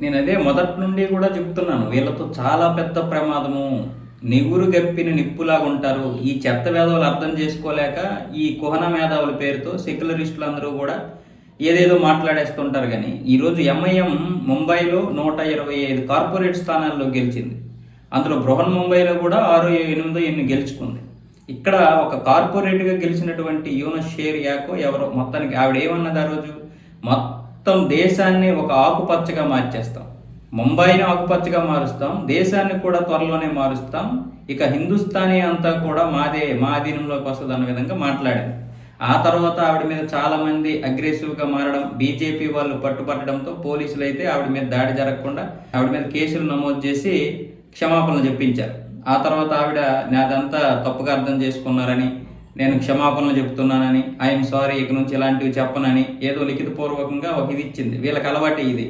నేను అదే మొదటి నుండి కూడా చెప్తున్నాను, వీళ్ళతో చాలా పెద్ద ప్రమాదము. నిగురు గప్పిన నిప్పులాగా ఉంటారు. ఈ చెత్త వేధవులు అర్థం చేసుకోలేక ఈ కుహన మేధావుల పేరుతో సెక్యులరిస్టులు అందరూ కూడా ఏదేదో మాట్లాడేస్తుంటారు. కానీ ఈరోజు ఎంఐఎం ముంబైలో 125 కార్పొరేట్ స్థానాల్లో గెలిచింది. అందులో బృహన్ ముంబైలో కూడా 6 8 ఎన్ని గెలుచుకుంది. ఇక్కడ ఒక కార్పొరేట్గా గెలిచినటువంటి యూనస్ షేర్ యాకో ఎవరో, మొత్తానికి ఆవిడ ఏమన్నది ఆ రోజు, మొత్తం దేశాన్ని ఒక ఆకుపచ్చగా మార్చేస్తాం, ముంబైని ఆకుపచ్చగా మారుస్తాం, దేశాన్ని కూడా త్వరలోనే మారుస్తాం, ఇక హిందుస్థానీ అంతా కూడా మాదే, మా అధీనంలోకి వస్తుంది అన్న విధంగా మాట్లాడింది. ఆ తర్వాత ఆవిడ మీద చాలామంది అగ్రెసివ్గా మారడం, బీజేపీ వాళ్ళు పట్టుపట్టడంతో పోలీసులు అయితే ఆవిడ మీద దాడి జరగకుండా ఆవిడ మీద కేసులు నమోదు చేసి క్షమాపణలు చెప్పించారు. ఆ తర్వాత ఆవిడ నాదంతా తప్పుగా అర్థం చేసుకున్నారని, నేను క్షమాపణలు చెప్తున్నానని, ఐఎమ్ సారీ, ఇక నుంచి ఇలాంటివి చెప్పనని ఏదో లిఖితపూర్వకంగా ఒక ఇది ఇచ్చింది. వీళ్ళకి అలవాటే ఇది,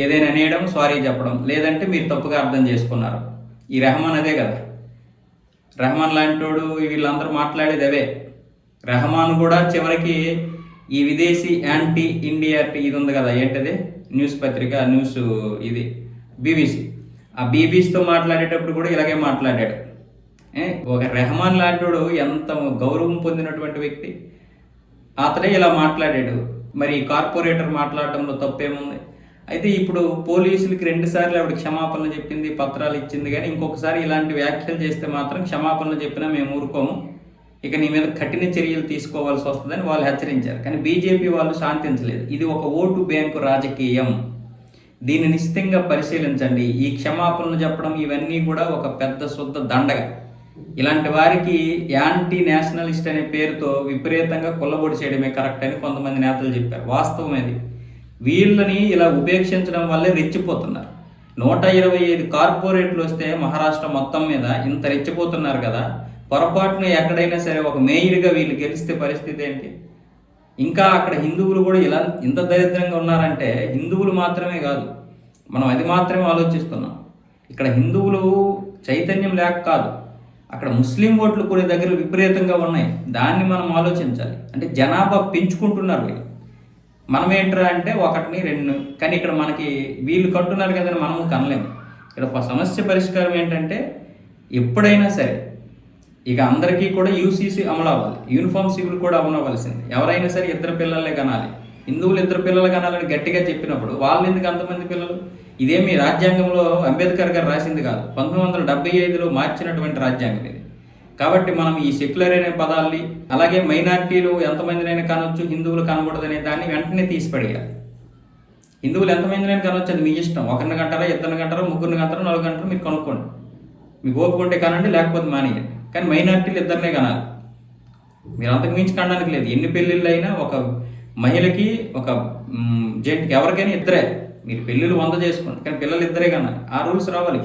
ఏదైనా అనేయడం, సారీ చెప్పడం, లేదంటే మీరు తప్పుగా అర్థం చేసుకున్నారు. ఈ రెహమాన్ అదే కదా, రెహమాన్ లాంటోడు వీళ్ళందరూ మాట్లాడేది అవే. రెహమాన్ కూడా చివరికి ఈ విదేశీ యాంటీ ఇండియా ఇది ఉంది కదా, ఏంటది న్యూస్ పత్రిక, న్యూస్ ఇది బీబీసీ, ఆ బీబీసీతో మాట్లాడేటప్పుడు కూడా ఇలాగే మాట్లాడాడు. ఒక రెహమాన్ లాంటివాడు ఎంత గౌరవం పొందినటువంటి వ్యక్తి, అతడే ఇలా మాట్లాడాడు. మరి కార్పొరేటర్ మాట్లాడటంలో తప్పేముంది? అయితే ఇప్పుడు పోలీసులకి 2 సార్లు ఆవిడ క్షమాపణలు చెప్పింది, పత్రాలు ఇచ్చింది. కానీ ఇంకొకసారి ఇలాంటి వ్యాఖ్యలు చేస్తే మాత్రం క్షమాపణలు చెప్పినా మేము ఊరుకోము, ఇక నీ మీద కఠిన చర్యలు తీసుకోవాల్సి వస్తుందని వాళ్ళు హెచ్చరించారు. కానీ బీజేపీ వాళ్ళు శాంతించలేదు. ఇది ఒక ఓటు బ్యాంకు రాజకీయం, దీన్ని నిశ్చితంగా పరిశీలించండి. ఈ క్షమాపణలు చెప్పడం ఇవన్నీ కూడా ఒక పెద్ద శుద్ధ దండగ. ఇలాంటి వారికి యాంటీ నేషనలిస్ట్ అనే పేరుతో విపరీతంగా కొల్లబొడి చేయడమే కరెక్ట్ అని కొంతమంది నేతలు చెప్పారు. వాస్తవం అది. వీళ్ళని ఇలా ఉపేక్షించడం వల్లే రెచ్చిపోతున్నారు. 125 కార్పొరేట్లు వస్తే మహారాష్ట్ర మొత్తం మీద ఇంత రెచ్చిపోతున్నారు కదా, పొరపాటున ఎక్కడైనా సరే ఒక మేయర్గా వీళ్ళు గెలిస్తే పరిస్థితి ఏంటి? ఇంకా అక్కడ హిందువులు కూడా ఇలా ఇంత దరిద్రంగా ఉన్నారంటే హిందువులు మాత్రమే కాదు, మనం అది మాత్రమే ఆలోచిస్తున్నాం. ఇక్కడ హిందువులు చైతన్యం లేక కాదు, అక్కడ ముస్లిం ఓట్లు కొన్ని దగ్గర విపరీతంగా ఉన్నాయి. దాన్ని మనం ఆలోచించాలి. అంటే జనాభా పెంచుకుంటున్నారు వీళ్ళు. మనం ఏంట్రా అంటే 1 2, కానీ ఇక్కడ మనకి వీళ్ళు కంటున్నారు కదని మనము కనలేము. ఇక్కడ ఒక సమస్య పరిష్కారం ఏంటంటే ఎప్పుడైనా సరే ఇక అందరికీ కూడా యూసీసీ అమలు అవ్వాలి, యూనిఫామ్ సివిల్ కూడా అమలు అవ్వాల్సింది. ఎవరైనా సరే 2 పిల్లలే కనాలి. హిందువులు 2 పిల్లలు కనాలని గట్టిగా చెప్పినప్పుడు వాళ్ళు ఎందుకు అంతమంది పిల్లలు? ఇదేమి రాజ్యాంగంలో అంబేద్కర్ గారు రాసింది కాదు, 1975లో మార్చినటువంటి రాజ్యాంగం ఇది. కాబట్టి మనం ఈ సెక్యులర్ అనే పదాల్ని, అలాగే మైనార్టీలు ఎంతమందినైనా కనవచ్చు, హిందువులు కనకూడదనే దాన్ని వెంటనే తీసిపడేయాలి. హిందువులు ఎంతమందినైనా కనవచ్చు, అది మీ ఇష్టం. 1 గంటరా, 2 గంటరా, 3 గంటరా, 4 గంటలు మీరు కనుక్కోండి. మీకు ఓపిక ఉంటే కనండి, లేకపోతే మానేయండి. కానీ మైనార్టీలు 2 కనాలి. మీరు అంతకు మించి కనడానికి లేదు. ఎన్ని పెళ్ళిళ్ళు అయినా ఒక మహిళకి ఒక జెంట్కి ఎవరికైనా 2. మీరు పెళ్ళిళ్ళు 100 చేసుకోండి, కానీ పిల్లలు 2 కనాలి. ఆ రూల్స్ రావాలి.